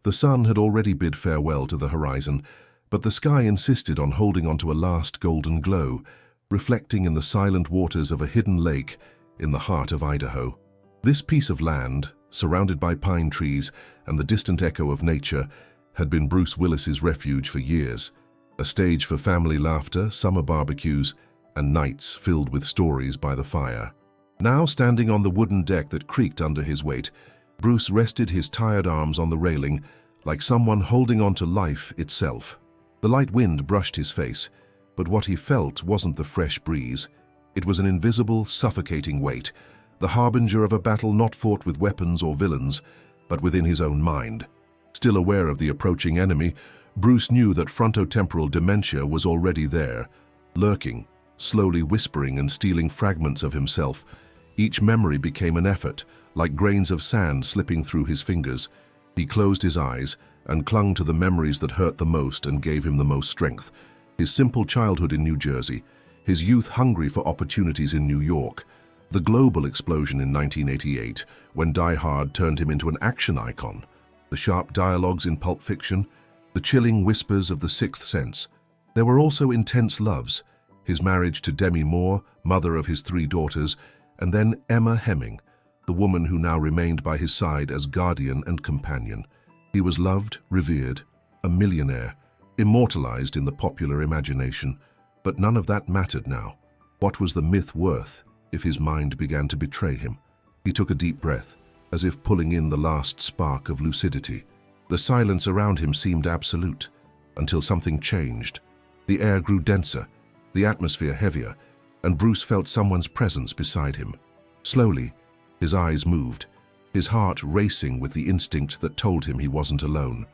The sun had already bid farewell to the horizon, but the sky insisted on holding on to a last golden glow, reflecting in the silent waters of a hidden lake in the heart of Idaho. This piece of land, surrounded by pine trees and the distant echo of nature, had been Bruce Willis's refuge for years, a stage for family laughter, summer barbecues, and nights filled with stories by the fire. Now, standing on the wooden deck that creaked under his weight, Bruce rested his tired arms on the railing, like someone holding on to life itself. The light wind brushed his face, but what he felt wasn't the fresh breeze. It was an invisible, suffocating weight, the harbinger of a battle not fought with weapons or villains, but within his own mind. Still aware of the approaching enemy, Bruce knew that frontotemporal dementia was already there, lurking, slowly whispering and stealing fragments of himself. Each memory became an effort, like grains of sand slipping through his fingers. He closed his eyes and clung to the memories that hurt the most and gave him the most strength. His simple childhood in New Jersey, his youth hungry for opportunities in New York, the global explosion in 1988 when Die Hard turned him into an action icon, the sharp dialogues in Pulp Fiction, the chilling whispers of The Sixth Sense. There were also intense loves, his marriage to Demi Moore, mother of his 3 daughters, and then Emma Hemming, the woman who now remained by his side as guardian and companion. He was loved, revered, a millionaire, immortalized in the popular imagination, but none of that mattered now. What was the myth worth if his mind began to betray him? He took a deep breath, as if pulling in the last spark of lucidity. The silence around him seemed absolute, until something changed. The air grew denser, the atmosphere heavier, and Bruce felt someone's presence beside him. Slowly, his eyes moved, his heart racing with the instinct that told him he wasn't alone.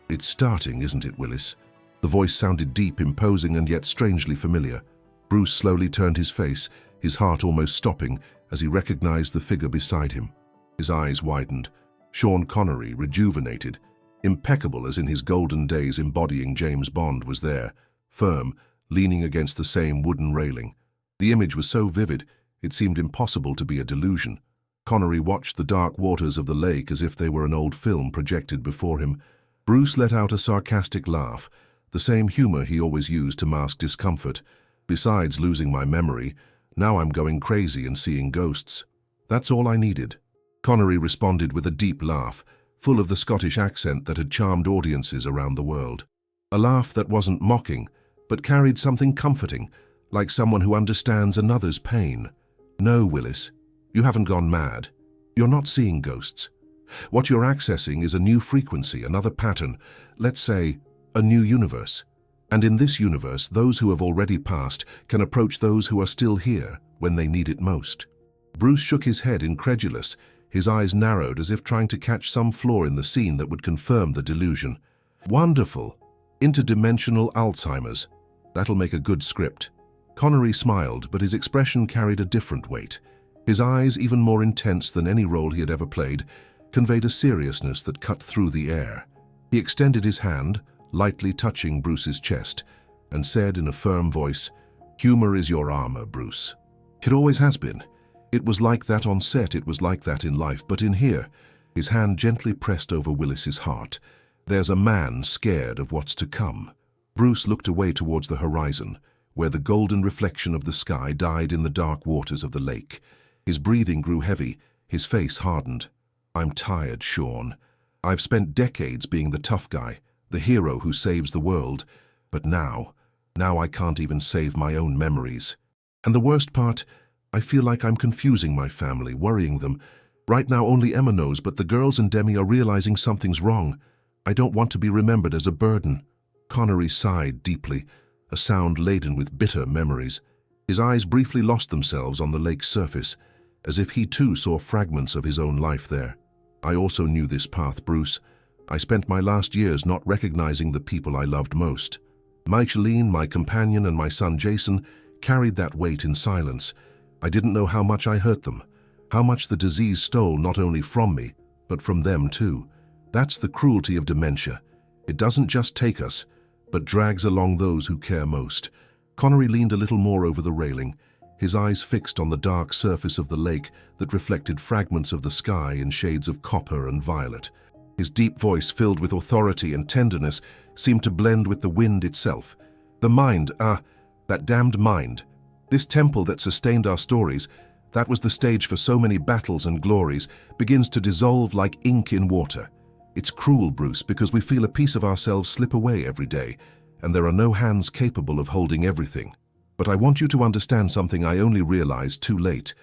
"It's starting, isn't it, Willis?" The voice sounded deep, imposing, and yet strangely familiar. Bruce slowly turned his face, his heart almost stopping as he recognized the figure beside him. His eyes widened. Sean Connery, rejuvenated, impeccable as in his golden days embodying James Bond, was there, firm, leaning against the same wooden railing. The image was so vivid, it seemed impossible to be a delusion. Connery watched the dark waters of the lake as if they were an old film projected before him. Bruce let out a sarcastic laugh, the same humor he always used to mask discomfort. "Besides losing my memory, now I'm going crazy and seeing ghosts. That's all I needed." Connery responded with a deep laugh, full of the Scottish accent that had charmed audiences around the world. A laugh that wasn't mocking, but carried something comforting, like someone who understands another's pain. "No, Willis, you haven't gone mad. You're not seeing ghosts. What you're accessing is a new frequency, another pattern, let's say, a new universe. And in this universe, those who have already passed can approach those who are still here when they need it most." Bruce shook his head, incredulous, his eyes narrowed as if trying to catch some flaw in the scene that would confirm the delusion. "Wonderful. Interdimensional Alzheimer's. That'll make a good script." Connery smiled, but his expression carried a different weight. His eyes, even more intense than any role he had ever played, conveyed a seriousness that cut through the air. He extended his hand, lightly touching Bruce's chest, and said in a firm voice, "Humor is your armor, Bruce. It always has been. It was like that on set, it was like that in life, but in here," his hand gently pressed over Willis's heart, "there's a man scared of what's to come." Bruce looked away towards the horizon, where the golden reflection of the sky died in the dark waters of the lake. His breathing grew heavy, his face hardened. "I'm tired, Sean. I've spent decades being the tough guy, the hero who saves the world, but now I can't even save my own memories. And the worst part, I feel like I'm confusing my family, worrying them. Right now only Emma knows, but the girls and Demi are realizing something's wrong. I don't want to be remembered as a burden." Connery sighed deeply, a sound laden with bitter memories. His eyes briefly lost themselves on the lake's surface, as if he too saw fragments of his own life there. "I also knew this path, Bruce. I spent my last years not recognizing the people I loved most. Micheline, my companion, and my son Jason carried that weight in silence. I didn't know how much I hurt them, how much the disease stole not only from me, but from them too. That's the cruelty of dementia. It doesn't just take us, but drags along those who care most." Connery leaned a little more over the railing, his eyes fixed on the dark surface of the lake that reflected fragments of the sky in shades of copper and violet. His deep voice, filled with authority and tenderness, seemed to blend with the wind itself. The mind, that damned mind. This temple that sustained our stories, that was the stage for so many battles and glories, begins to dissolve like ink in water. It's cruel, Bruce, because we feel a piece of ourselves slip away every day, and there are no hands capable of holding everything. But I want you to understand something I only realized too late.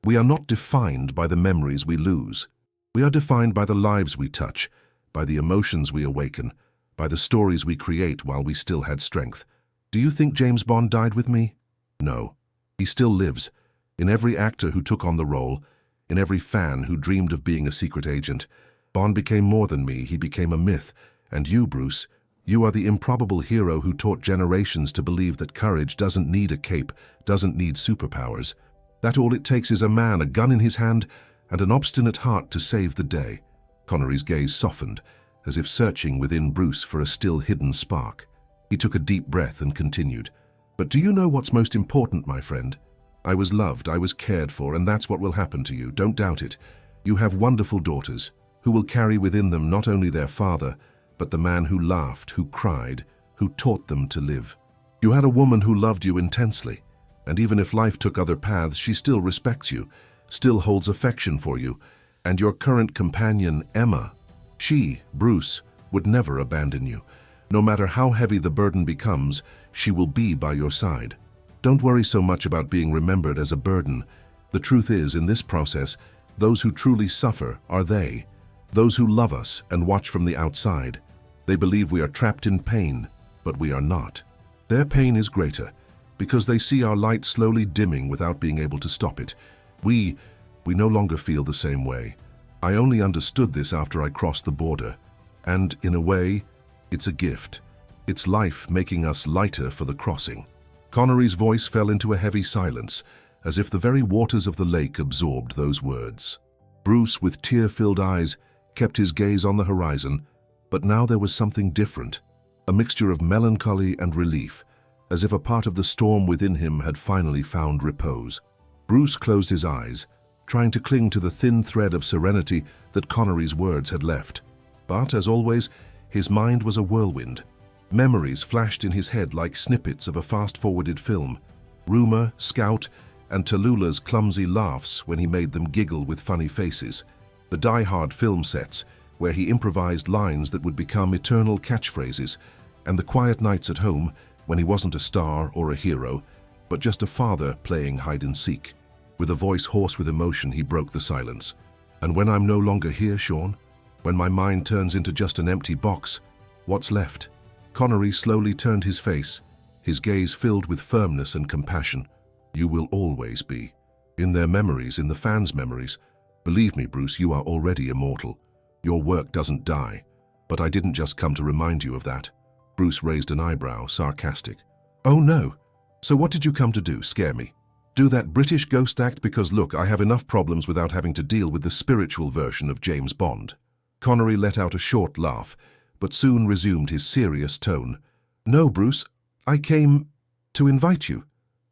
We are not defined by the memories we lose. We are defined by the lives we touch, by the emotions we awaken, by the stories we create while we still had strength. Do you think James Bond died with me? No. He still lives. In every actor who took on the role, in every fan who dreamed of being a secret agent. Bond became more than me, he became a myth. And you, Bruce, you are the improbable hero who taught generations to believe that courage doesn't need a cape, doesn't need superpowers. That all it takes is a man, a gun in his hand, and an obstinate heart to save the day. Connery's gaze softened, as if searching within Bruce for a still hidden spark. He took a deep breath and continued. But do you know what's most important, my friend? I was loved, I was cared for, and that's what will happen to you, don't doubt it. You have wonderful daughters, who will carry within them not only their father, but the man who laughed, who cried, who taught them to live. You had a woman who loved you intensely, and even if life took other paths, she still respects you, still holds affection for you, and your current companion, Emma, she, Bruce, would never abandon you. No matter how heavy the burden becomes, she will be by your side. Don't worry so much about being remembered as a burden. The truth is, in this process, those who truly suffer are they, those who love us and watch from the outside. They believe we are trapped in pain, but we are not. Their pain is greater, because they see our light slowly dimming without being able to stop it. We no longer feel the same way. I only understood this after I crossed the border. And, in a way, it's a gift. It's life making us lighter for the crossing. Connery's voice fell into a heavy silence, as if the very waters of the lake absorbed those words. Bruce, with tear-filled eyes, kept his gaze on the horizon, but now there was something different, a mixture of melancholy and relief, as if a part of the storm within him had finally found repose. Bruce closed his eyes, trying to cling to the thin thread of serenity that Connery's words had left. But, as always, his mind was a whirlwind. Memories flashed in his head like snippets of a fast-forwarded film. Rumor, Scout, and Tallulah's clumsy laughs when he made them giggle with funny faces. The die-hard film sets, where he improvised lines that would become eternal catchphrases, and the quiet nights at home when he wasn't a star or a hero, but just a father playing hide-and-seek. With a voice hoarse with emotion, he broke the silence. And when I'm no longer here, Sean, when my mind turns into just an empty box, what's left? Connery slowly turned his face, his gaze filled with firmness and compassion. You will always be. In their memories, in the fans' memories. Believe me, Bruce, you are already immortal. Your work doesn't die. But I didn't just come to remind you of that. Bruce raised an eyebrow, sarcastic. Oh no. So what did you come to do, scare me? Do that British ghost act? Because look, I have enough problems without having to deal with the spiritual version of James Bond. Connery let out a short laugh, but soon resumed his serious tone. No, Bruce, I came to invite you.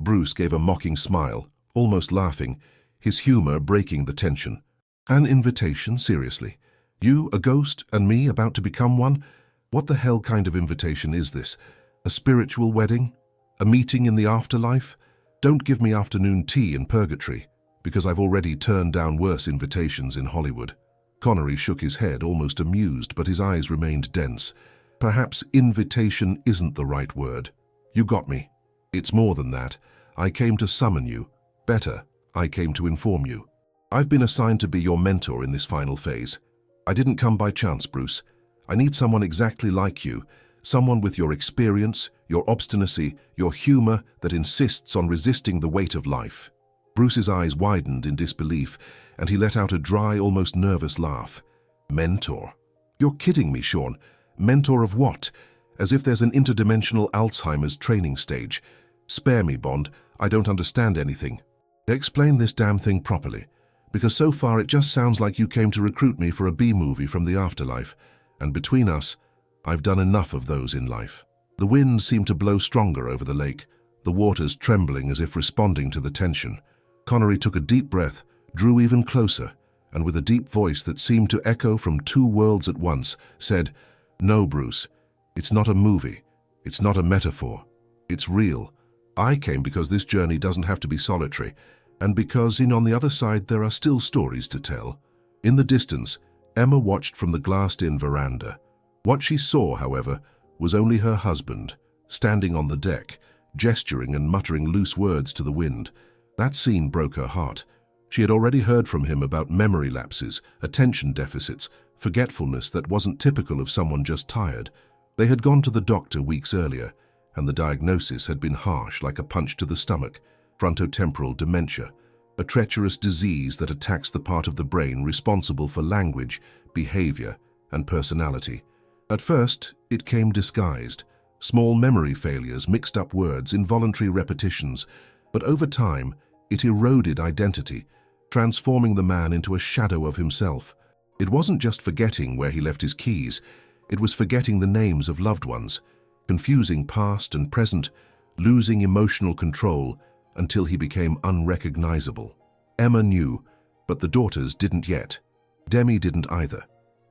Bruce gave a mocking smile, almost laughing, his humor breaking the tension. An invitation, seriously? You, a ghost, and me about to become one? What the hell kind of invitation is this? A spiritual wedding? A meeting in the afterlife? Don't give me afternoon tea in purgatory, because I've already turned down worse invitations in Hollywood. Connery shook his head, almost amused, but his eyes remained dense. Perhaps invitation isn't the right word. You got me. It's more than that. I came to summon you. Better, I came to inform you. I've been assigned to be your mentor in this final phase. I didn't come by chance, Bruce. I need someone exactly like you, someone with your experience, your obstinacy, your humor that insists on resisting the weight of life. Bruce's eyes widened in disbelief, and he let out a dry, almost nervous laugh. Mentor? You're kidding me, Sean. Mentor of what? As if there's an interdimensional Alzheimer's training stage. Spare me, Bond. I don't understand anything. Explain this damn thing properly, because so far it just sounds like you came to recruit me for a B-movie from the afterlife, and between us, I've done enough of those in life. The wind seemed to blow stronger over the lake, the waters trembling as if responding to the tension. Connery took a deep breath, drew even closer, and with a deep voice that seemed to echo from two worlds at once, said, "No, Bruce, it's not a movie. It's not a metaphor. It's real. I came because this journey doesn't have to be solitary, and because on the other side there are still stories to tell." In the distance, Emma watched from the glassed-in veranda. What she saw, however, was only her husband, standing on the deck, gesturing and muttering loose words to the wind. That scene broke her heart. She had already heard from him about memory lapses, attention deficits, forgetfulness that wasn't typical of someone just tired. They had gone to the doctor weeks earlier, and the diagnosis had been harsh, like a punch to the stomach: frontotemporal dementia, a treacherous disease that attacks the part of the brain responsible for language, behavior, and personality. At first, it came disguised: small memory failures, mixed-up words, involuntary repetitions. But over time, it eroded identity, transforming the man into a shadow of himself. It wasn't just forgetting where he left his keys, it was forgetting the names of loved ones, confusing past and present, losing emotional control until he became unrecognizable. Emma knew, but the daughters didn't yet. Demi didn't either.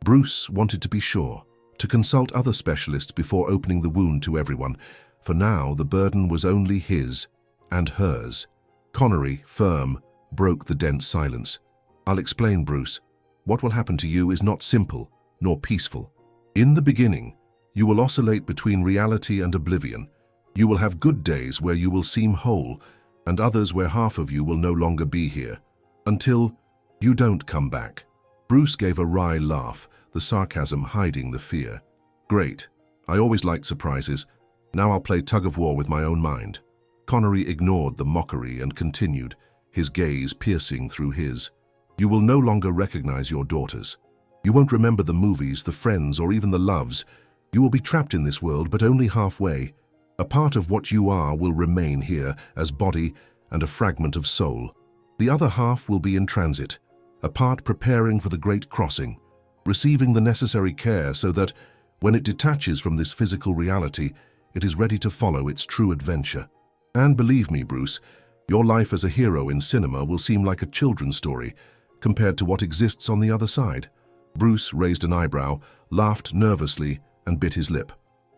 Bruce wanted to be sure, to consult other specialists before opening the wound to everyone. For now, the burden was only his and hers. Connery, firm, broke the dense silence. "I'll explain, Bruce. What will happen to you is not simple, nor peaceful. In the beginning, you will oscillate between reality and oblivion. You will have good days where you will seem whole, and others where half of you will no longer be here. Until you don't come back." Bruce gave a wry laugh, the sarcasm hiding the fear. "Great. I always liked surprises. Now I'll play tug-of-war with my own mind." Connery ignored the mockery and continued, his gaze piercing through his. "You will no longer recognize your daughters. You won't remember the movies, the friends, or even the loves. You will be trapped in this world, but only halfway. A part of what you are will remain here as body and a fragment of soul. The other half will be in transit, a part preparing for the great crossing, receiving the necessary care so that, when it detaches from this physical reality, it is ready to follow its true adventure. And believe me, Bruce, your life as a hero in cinema will seem like a children's story compared to what exists on the other side." Bruce raised an eyebrow, laughed nervously, and bit his lip.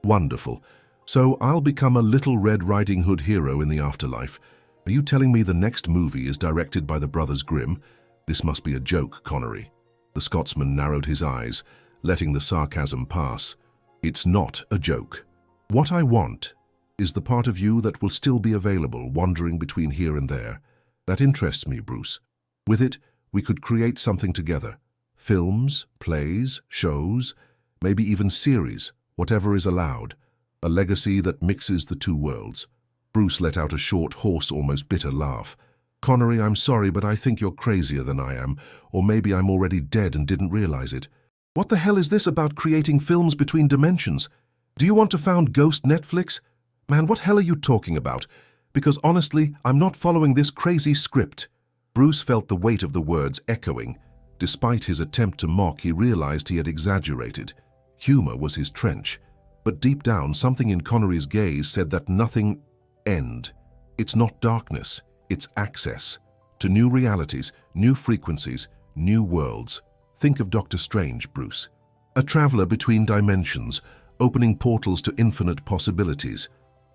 "Wonderful. So I'll become a Little Red Riding Hood hero in the afterlife. Are you telling me the next movie is directed by the Brothers Grimm? This must be a joke, Connery." The Scotsman narrowed his eyes, letting the sarcasm pass. "It's not a joke. What I want is the part of you that will still be available, wandering between here and there. That interests me, Bruce. With it, we could create something together. Films, plays, shows, maybe even series, whatever is allowed. A legacy that mixes the two worlds." Bruce let out a short, hoarse, almost bitter laugh. "Connery, I'm sorry, but I think you're crazier than I am, or maybe I'm already dead and didn't realize it. What the hell is this about creating films between dimensions? Do you want to found Ghost Netflix? Man, what hell are you talking about? Because honestly, I'm not following this crazy script." Bruce felt the weight of the words echoing. Despite his attempt to mock, he realized he had exaggerated. Humor was his trench. But deep down, something in Connery's gaze said that nothing end. It's not darkness, it's access. To new realities, new frequencies, new worlds. Think of Doctor Strange, Bruce. A traveler between dimensions, opening portals to infinite possibilities.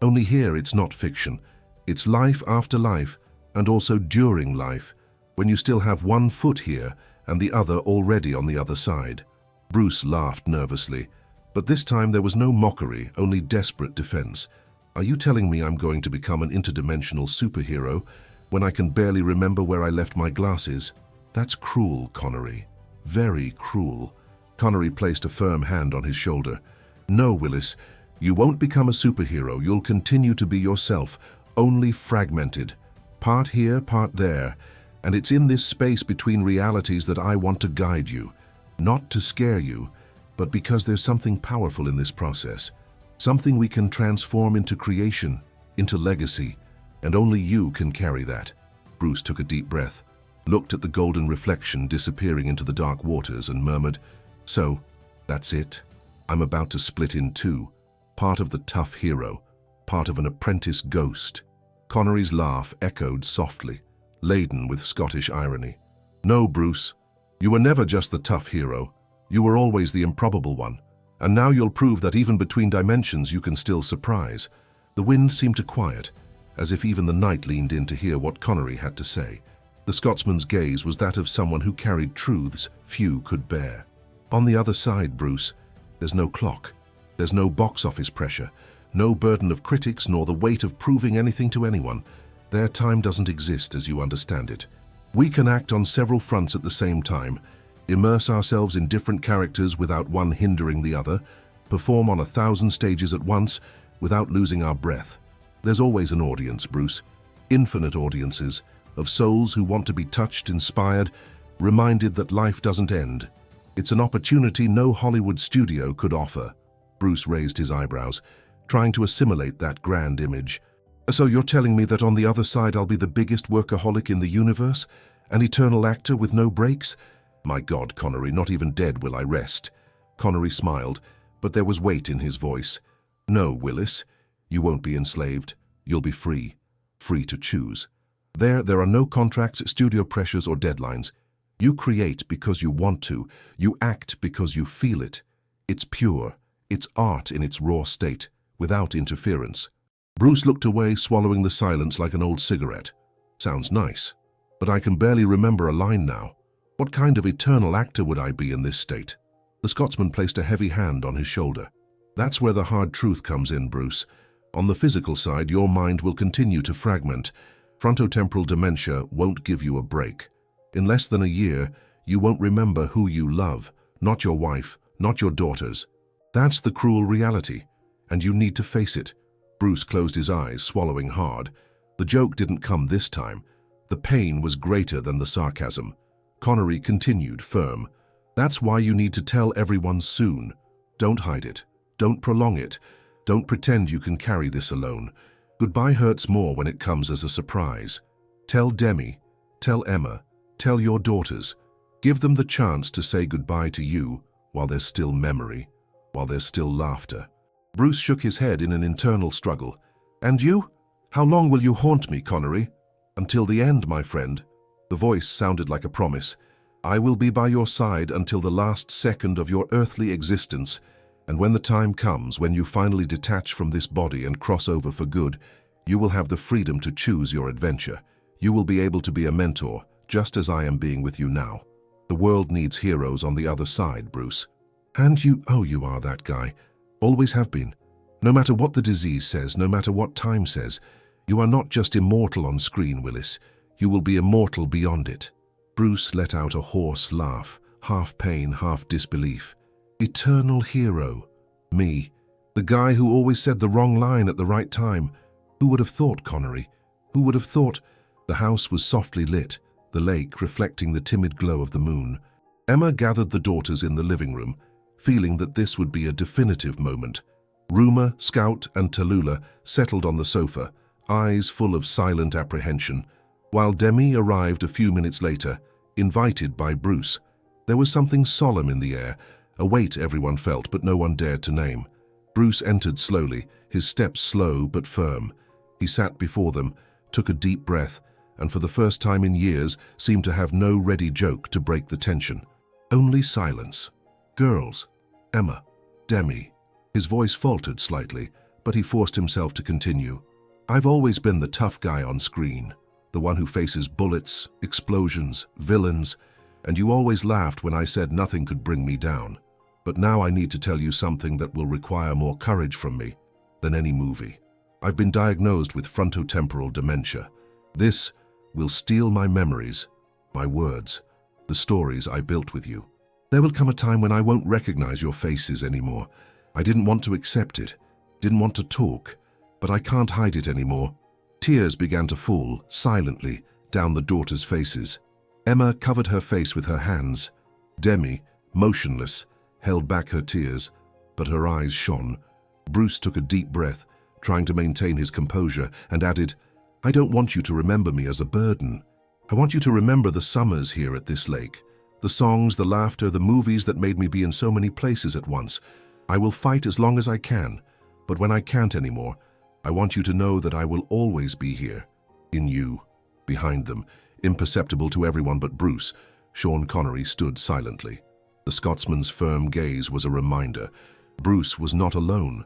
Only here it's not fiction. It's life after life, and also during life, when you still have one foot here and the other already on the other side. Bruce laughed nervously, but this time there was no mockery, only desperate defense. "Are you telling me I'm going to become an interdimensional superhero when I can barely remember where I left my glasses? That's cruel, Connery. Very cruel." Connery placed a firm hand on his shoulder. "No, Willis. You won't become a superhero. You'll continue to be yourself, only fragmented. Part here, part there. And it's in this space between realities that I want to guide you. Not to scare you, but because there's something powerful in this process. Something we can transform into creation, into legacy. And only you can carry that." Bruce took a deep breath, looked at the golden reflection disappearing into the dark waters and murmured, "So, that's it. I'm about to split in two. Part of the tough hero, part of an apprentice ghost." Connery's laugh echoed softly, laden with Scottish irony. "No, Bruce. You were never just the tough hero. You were always the improbable one. And now you'll prove that even between dimensions you can still surprise. The wind seemed to quiet, as if even the night leaned in to hear what Connery had to say. The Scotsman's gaze was that of someone who carried truths few could bear. On the other side, Bruce, there's no clock. There's no box office pressure, no burden of critics, nor the weight of proving anything to anyone. Their time doesn't exist as you understand it. We can act on several fronts at the same time, immerse ourselves in different characters without one hindering the other, perform on 1,000 stages at once without losing our breath. There's always an audience, Bruce. Infinite audiences, of souls who want to be touched, inspired, reminded that life doesn't end. It's an opportunity no Hollywood studio could offer. Bruce raised his eyebrows, trying to assimilate that grand image. So you're telling me that on the other side I'll be the biggest workaholic in the universe? An eternal actor with no breaks? My God, Connery, not even dead will I rest. Connery smiled, but there was weight in his voice. No, Willis, you won't be enslaved. You'll be free. Free to choose. There are no contracts, studio pressures, or deadlines. You create because you want to. You act because you feel it. It's pure. It's art in its raw state, without interference. Bruce looked away, swallowing the silence like an old cigarette. Sounds nice, but I can barely remember a line now. What kind of eternal actor would I be in this state? The Scotsman placed a heavy hand on his shoulder. That's where the hard truth comes in, Bruce. On the physical side, your mind will continue to fragment. Frontotemporal dementia won't give you a break. In less than a year, you won't remember who you love, not your wife, not your daughters. That's the cruel reality, and you need to face it. Bruce closed his eyes, swallowing hard. The joke didn't come this time. The pain was greater than the sarcasm. Connery continued, firm. That's why you need to tell everyone soon. Don't hide it. Don't prolong it. Don't pretend you can carry this alone. Goodbye hurts more when it comes as a surprise. Tell Demi, tell Emma, tell your daughters. Give them the chance to say goodbye to you while there's still memory, while there's still laughter. Bruce shook his head in an internal struggle. And you? How long will you haunt me, Connery? Until the end, my friend. The voice sounded like a promise. I will be by your side until the last second of your earthly existence, and when the time comes, when you finally detach from this body and cross over for good, you will have the freedom to choose your adventure. You will be able to be a mentor, just as I am being with you now. The world needs heroes on the other side, Bruce. And you are that guy. Always have been. No matter what the disease says, no matter what time says, you are not just immortal on screen, Willis. You will be immortal beyond it. Bruce let out a hoarse laugh, half pain, half disbelief. Eternal hero. Me. The guy who always said the wrong line at the right time. Who would have thought, Connery? Who would have thought? The house was softly lit, the lake reflecting the timid glow of the moon. Emma gathered the daughters in the living room, feeling that this would be a definitive moment. Rumer, Scout, and Tallulah settled on the sofa, eyes full of silent apprehension, while Demi arrived a few minutes later, invited by Bruce. There was something solemn in the air, a weight everyone felt but no one dared to name. Bruce entered slowly, his steps slow but firm. He sat before them, took a deep breath, and for the first time in years seemed to have no ready joke to break the tension. Only silence. Girls. Emma. Demi. His voice faltered slightly, but he forced himself to continue. I've always been the tough guy on screen, the one who faces bullets, explosions, villains, and you always laughed when I said nothing could bring me down. But now I need to tell you something that will require more courage from me than any movie. I've been diagnosed with frontotemporal dementia. This will steal my memories, my words, the stories I built with you. There will come a time when I won't recognize your faces anymore. I didn't want to accept it, didn't want to talk, but I can't hide it anymore. Tears began to fall, silently, down the daughters' faces. Emma covered her face with her hands. Demi, motionless, held back her tears, but her eyes shone. Bruce took a deep breath, trying to maintain his composure, and added, I don't want you to remember me as a burden. I want you to remember the summers here at this lake, the songs, the laughter, the movies that made me be in so many places at once. I will fight as long as I can, but when I can't anymore, I want you to know that I will always be here, in you, behind them, imperceptible to everyone but Bruce, Sean Connery stood silently. The Scotsman's firm gaze was a reminder. Bruce was not alone.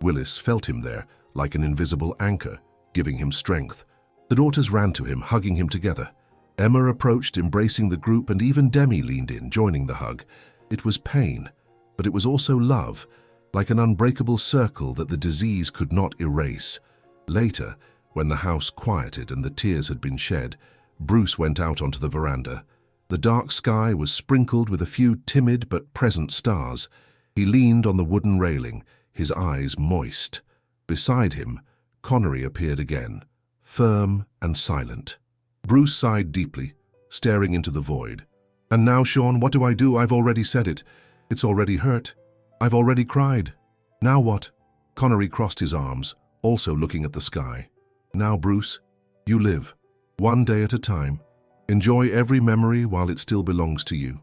Willis felt him there, like an invisible anchor, giving him strength. The daughters ran to him, hugging him together. Emma approached, embracing the group, and even Demi leaned in, joining the hug. It was pain, but it was also love, like an unbreakable circle that the disease could not erase. Later, when the house quieted and the tears had been shed, Bruce went out onto the veranda. The dark sky was sprinkled with a few timid but present stars. He leaned on the wooden railing, his eyes moist. Beside him, Connery appeared again, firm and silent. Bruce sighed deeply, staring into the void. "And now, Sean, what do I do? I've already said it. It's already hurt. I've already cried. Now what?" Connery crossed his arms, also looking at the sky. "Now, Bruce, you live, one day at a time. Enjoy every memory while it still belongs to you.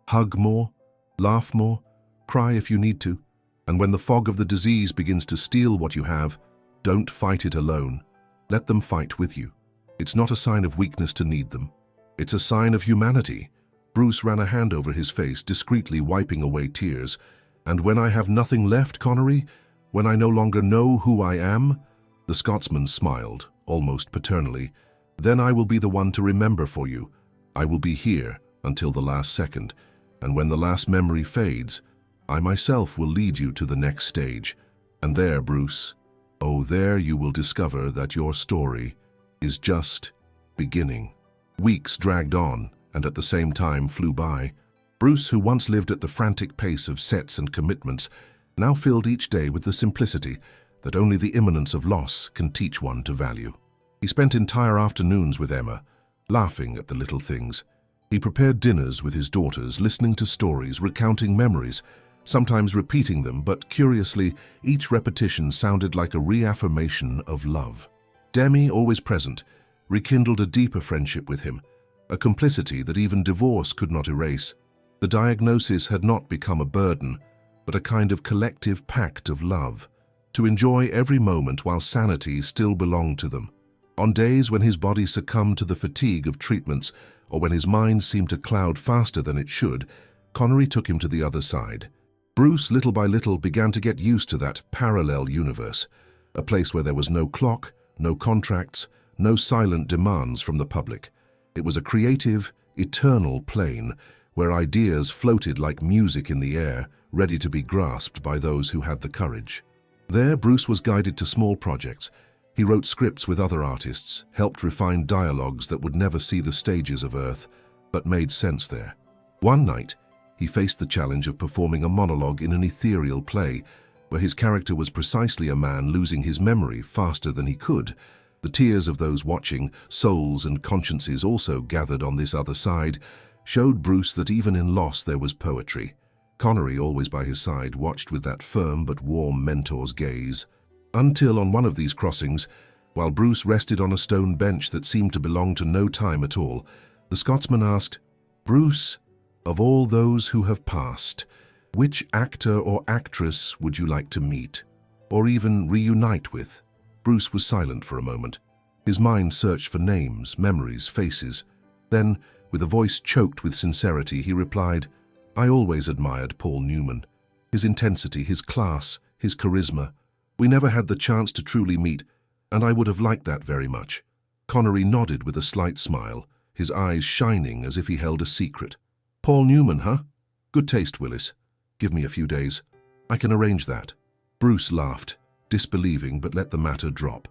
Hug more, laugh more, cry if you need to. And when the fog of the disease begins to steal what you have, don't fight it alone. Let them fight with you. It's not a sign of weakness to need them. It's a sign of humanity." Bruce ran a hand over his face, discreetly wiping away tears. "And when I have nothing left, Connery, when I no longer know who I am," the Scotsman smiled, almost paternally, "then I will be the one to remember for you. I will be here until the last second, and when the last memory fades, I myself will lead you to the next stage. And there, Bruce, oh, there you will discover that your story is just beginning." Weeks dragged on, and at the same time flew by. Bruce, who once lived at the frantic pace of sets and commitments, now filled each day with the simplicity that only the imminence of loss can teach one to value. He spent entire afternoons with Emma, laughing at the little things. He prepared dinners with his daughters, listening to stories, recounting memories, sometimes repeating them, but curiously, each repetition sounded like a reaffirmation of love. Demi, always present, rekindled a deeper friendship with him, a complicity that even divorce could not erase. The diagnosis had not become a burden, but a kind of collective pact of love, to enjoy every moment while sanity still belonged to them. On days when his body succumbed to the fatigue of treatments, or when his mind seemed to cloud faster than it should, Connery took him to the other side. Bruce, little by little, began to get used to that parallel universe, a place where there was no clock, no contracts, no silent demands from the public. It was a creative, eternal plane where ideas floated like music in the air, ready to be grasped by those who had the courage. There, Bruce was guided to small projects. He wrote scripts with other artists, helped refine dialogues that would never see the stages of Earth, but made sense there. One night, he faced the challenge of performing a monologue in an ethereal play, where his character was precisely a man losing his memory faster than he could. The tears of those watching, souls and consciences also gathered on this other side, showed Bruce that even in loss there was poetry. Connery, always by his side, watched with that firm but warm mentor's gaze. Until on one of these crossings, while Bruce rested on a stone bench that seemed to belong to no time at all, the Scotsman asked, "Bruce, of all those who have passed, which actor or actress would you like to meet, or even reunite with?" Bruce was silent for a moment. His mind searched for names, memories, faces. Then, with a voice choked with sincerity, he replied, "I always admired Paul Newman. His intensity, his class, his charisma. We never had the chance to truly meet, and I would have liked that very much." Connery nodded with a slight smile, his eyes shining as if he held a secret. "Paul Newman, huh? Good taste, Willis. Give me a few days. I can arrange that." Bruce laughed, disbelieving, but let the matter drop.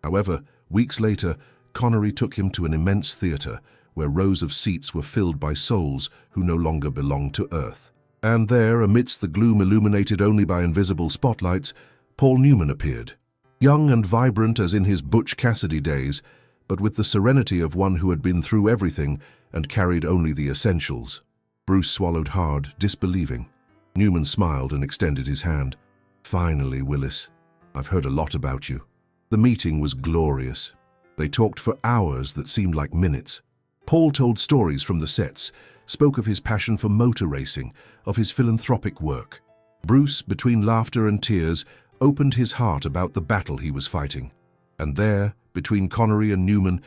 However, weeks later, Connery took him to an immense theater where rows of seats were filled by souls who no longer belonged to Earth. And there, amidst the gloom illuminated only by invisible spotlights, Paul Newman appeared. Young and vibrant as in his Butch Cassidy days, but with the serenity of one who had been through everything and carried only the essentials. Bruce swallowed hard, disbelieving. Newman smiled and extended his hand. "Finally, Willis. I've heard a lot about you." The meeting was glorious. They talked for hours that seemed like minutes. Paul told stories from the sets, spoke of his passion for motor racing, of his philanthropic work. Bruce, between laughter and tears, opened his heart about the battle he was fighting. And there, between Connery and Newman,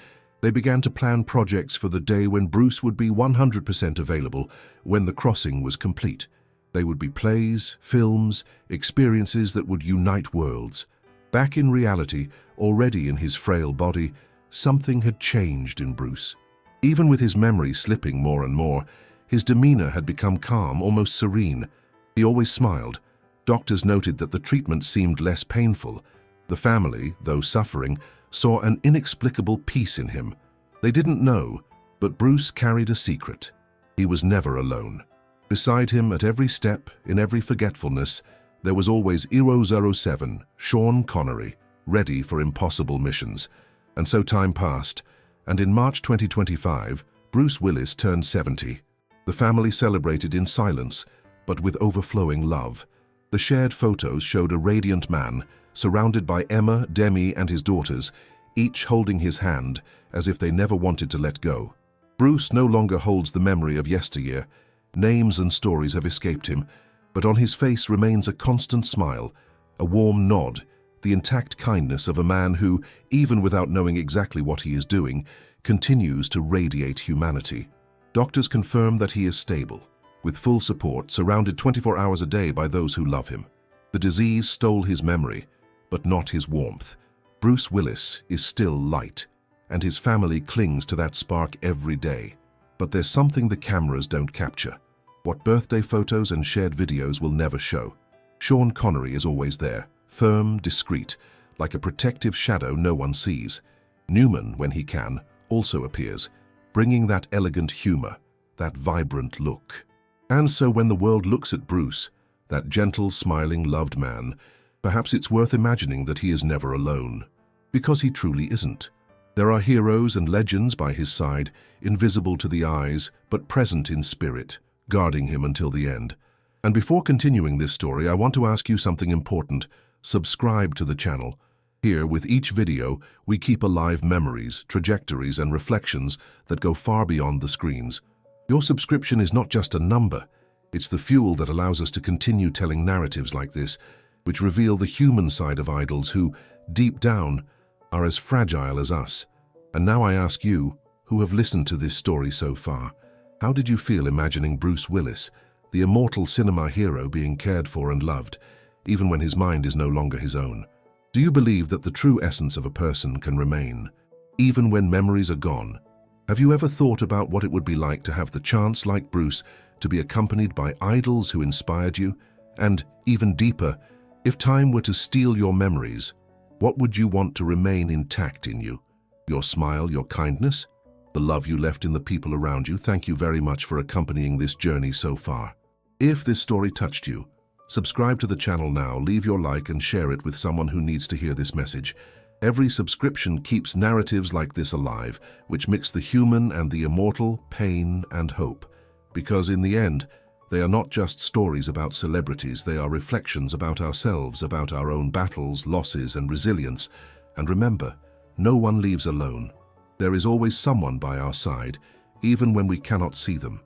They began to plan projects for the day when Bruce would be 100% available when the crossing was complete. They would be plays, films, experiences that would unite worlds. Back in reality, already in his frail body, something had changed in Bruce. Even with his memory slipping more and more, his demeanor had become calm, almost serene. He always smiled. Doctors noted that the treatment seemed less painful. The family, though suffering, saw an inexplicable peace in him. They didn't know, but Bruce carried a secret. He was never alone. Beside him at every step, in every forgetfulness, there was always 007, Sean Connery, ready for impossible missions. And so time passed, and in March 2025, Bruce Willis turned 70. The family celebrated in silence, but with overflowing love. The shared photos showed a radiant man, surrounded by Emma, Demi, and his daughters, each holding his hand as if they never wanted to let go. Bruce no longer holds the memory of yesteryear. Names and stories have escaped him, but on his face remains a constant smile, a warm nod, the intact kindness of a man who, even without knowing exactly what he is doing, continues to radiate humanity. Doctors confirm that he is stable, with full support, surrounded 24 hours a day by those who love him. The disease stole his memory, but not his warmth. Bruce Willis is still light, and his family clings to that spark every day. But there's something the cameras don't capture, what birthday photos and shared videos will never show. Sean Connery is always there, firm, discreet, like a protective shadow no one sees. Newman, when he can, also appears, bringing that elegant humor, that vibrant look. And so when the world looks at Bruce, that gentle, smiling, loved man, perhaps it's worth imagining that he is never alone, because he truly isn't. There are heroes and legends by his side, invisible to the eyes, but present in spirit, guarding him until the end. And before continuing this story, I want to ask you something important. Subscribe to the channel. Here, with each video, we keep alive memories, trajectories, and reflections that go far beyond the screens. Your subscription is not just a number. It's the fuel that allows us to continue telling narratives like this, which reveal the human side of idols who, deep down, are as fragile as us. And now I ask you, who have listened to this story so far, how did you feel imagining Bruce Willis, the immortal cinema hero, being cared for and loved, even when his mind is no longer his own? Do you believe that the true essence of a person can remain, even when memories are gone? Have you ever thought about what it would be like to have the chance, like Bruce, to be accompanied by idols who inspired you? And, even deeper, if time were to steal your memories, what would you want to remain intact in you? Your smile, your kindness, the love you left in the people around you? Thank you very much for accompanying this journey so far. If this story touched you, subscribe to the channel now, leave your like and share it with someone who needs to hear this message. Every subscription keeps narratives like this alive, which mix the human and the immortal, pain and hope. Because in the end, they are not just stories about celebrities, they are reflections about ourselves, about our own battles, losses and resilience. And remember, no one leaves alone. There is always someone by our side, even when we cannot see them.